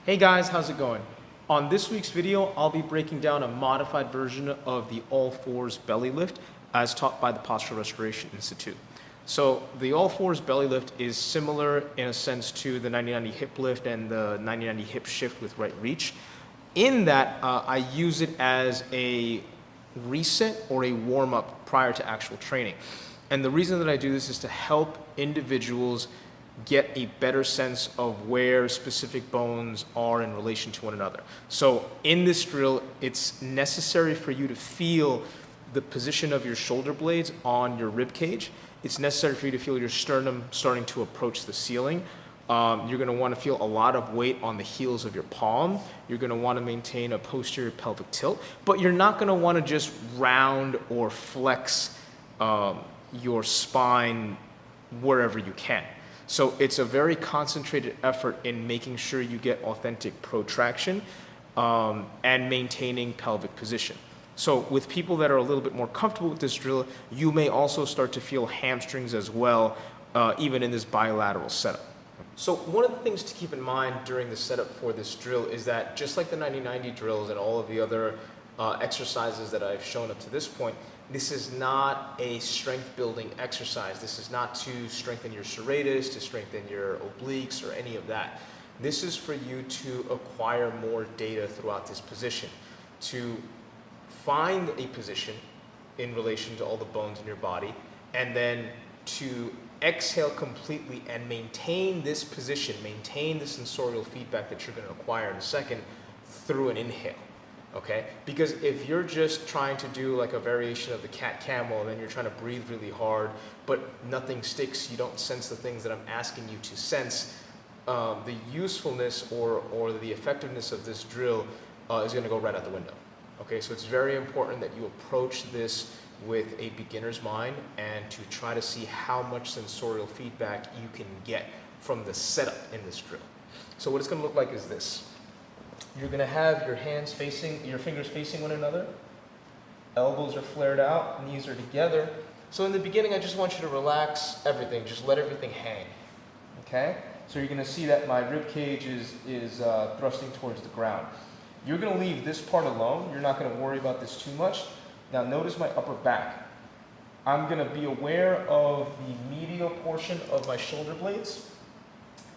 Hey guys, how's it going? On this week's video, I'll be breaking down a modified version of the all fours belly lift as taught by the Postural Restoration Institute. So the all fours belly lift is similar in a sense to the 90-90 hip lift and the 90-90 hip shift with right reach. In that, I use it as a reset or a warm-up prior to actual training. And the reason that I do this is to help individuals get a better sense of where specific bones are in relation to one another. So in this drill, it's necessary for you to feel the position of your shoulder blades on your rib cage. It's necessary for you to feel your sternum starting to approach the ceiling. You're going to want to feel a lot of weight on the heels of your palm. You're going to want to maintain a posterior pelvic tilt, but you're not going to want to just round or flex your spine wherever you can. So it's a very concentrated effort in making sure you get authentic protraction and maintaining pelvic position. So with people that are a little bit more comfortable with this drill, you may also start to feel hamstrings as well, even in this bilateral setup. So one of the things to keep in mind during the setup for this drill is that just like the 90-90 drills and all of the other exercises that I've shown up to this point, this is not a strength building exercise. This is not to strengthen your serratus, to strengthen your obliques or any of that. This is for you to acquire more data throughout this position, to find a position in relation to all the bones in your body, and then to exhale completely and maintain this position, maintain the sensorial feedback that you're going to acquire in a second through an inhale. Okay? Because if you're just trying to do like a variation of the cat camel and then you're trying to breathe really hard, but nothing sticks, you don't sense the things that I'm asking you to sense, the usefulness or the effectiveness of this drill is going to go right out the window. Okay? So it's very important that you approach this with a beginner's mind and to try to see how much sensorial feedback you can get from the setup in this drill. So what it's going to look like is this. You're going to have your hands facing, your fingers facing one another. Elbows are flared out, knees are together. So in the beginning, I just want you to relax everything. Just let everything hang. Okay? So you're going to see that my rib cage is thrusting towards the ground. You're going to leave this part alone. You're not going to worry about this too much. Now notice my upper back. I'm going to be aware of the medial portion of my shoulder blades.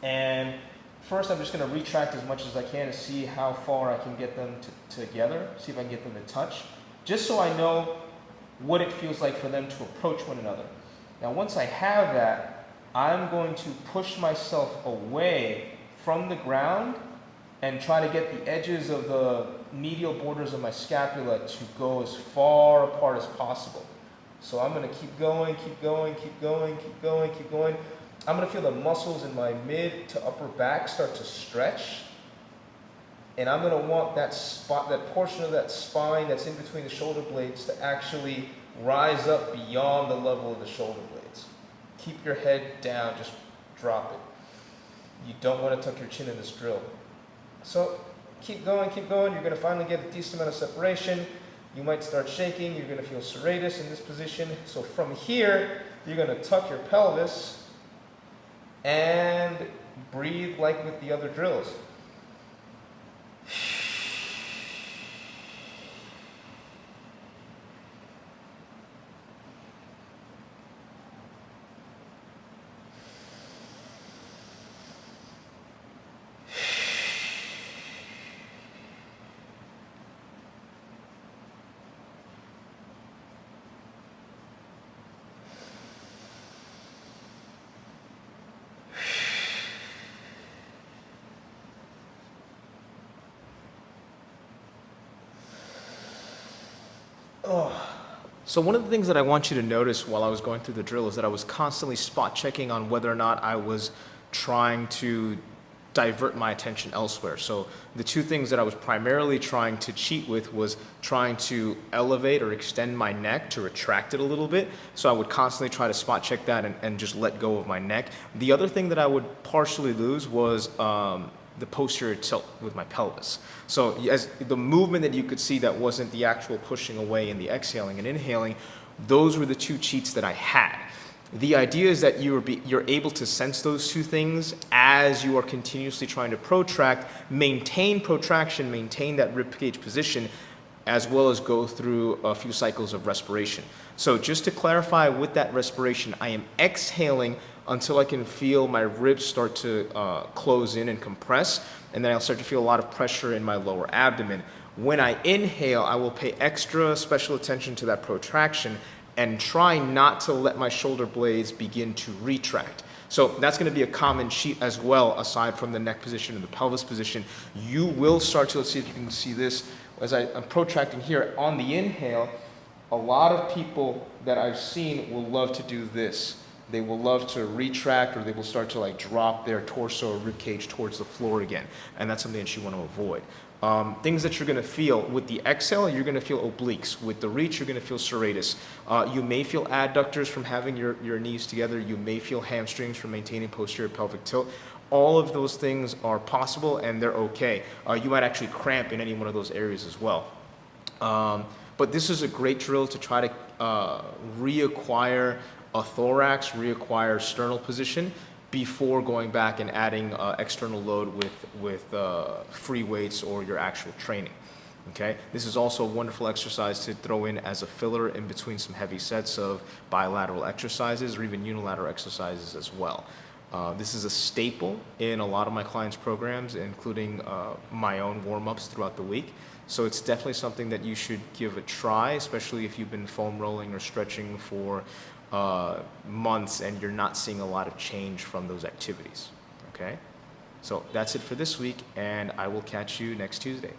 And first, I'm just going to retract as much as I can to see how far I can get them together, see if I can get them to touch, just so I know what it feels like for them to approach one another. Now, once I have that, I'm going to push myself away from the ground and try to get the edges of the medial borders of my scapula to go as far apart as possible. So I'm going to keep going, keep going, keep going, keep going, keep going. I'm going to feel the muscles in my mid to upper back start to stretch. And I'm going to want that spot, that portion of that spine that's in between the shoulder blades to actually rise up beyond the level of the shoulder blades. Keep your head down, just drop it. You don't want to tuck your chin in this drill. So keep going, keep going. You're going to finally get a decent amount of separation. You might start shaking. You're going to feel serratus in this position. So from here, you're going to tuck your pelvis and breathe like with the other drills. So one of the things that I want you to notice while I was going through the drill is that I was constantly spot checking on whether or not I was trying to divert my attention elsewhere. So the two things that I was primarily trying to cheat with was trying to elevate or extend my neck to retract it a little bit. So I would constantly try to spot check that and just let go of my neck. The other thing that I would partially lose was the posterior tilt with my pelvis. So as the movement that you could see that wasn't the actual pushing away and the exhaling and inhaling, those were the two cheats that I had. The idea is that you're able to sense those two things as you are continuously trying to protract, maintain protraction, maintain that rib cage position, as well as go through a few cycles of respiration. So just to clarify with that respiration, I am exhaling until I can feel my ribs start to close in and compress, and then I'll start to feel a lot of pressure in my lower abdomen. When I inhale, I will pay extra special attention to that protraction and try not to let my shoulder blades begin to retract. So that's going to be a common cheat as well, aside from the neck position and the pelvis position. You will start to, let's see if you can see this, as I'm protracting here on the inhale. A lot of people that I've seen will love to do this. They will love to retract, or they will start to like drop their torso or rib cage towards the floor again. And that's something that you want to avoid. Things that you're going to feel with the exhale, you're going to feel obliques. With the reach, you're going to feel serratus. You may feel adductors from having your knees together. You may feel hamstrings from maintaining posterior pelvic tilt. All of those things are possible, and they're okay. You might actually cramp in any one of those areas as well. But this is a great drill to try to reacquire a thorax, reacquire sternal position before going back and adding external load with free weights or your actual training. Okay, this is also a wonderful exercise to throw in as a filler in between some heavy sets of bilateral exercises or even unilateral exercises as well. This is a staple in a lot of my clients' programs, including my own warm-ups throughout the week. So it's definitely something that you should give a try, especially if you've been foam rolling or stretching for months and you're not seeing a lot of change from those activities. Okay? So that's it for this week, and I will catch you next Tuesday.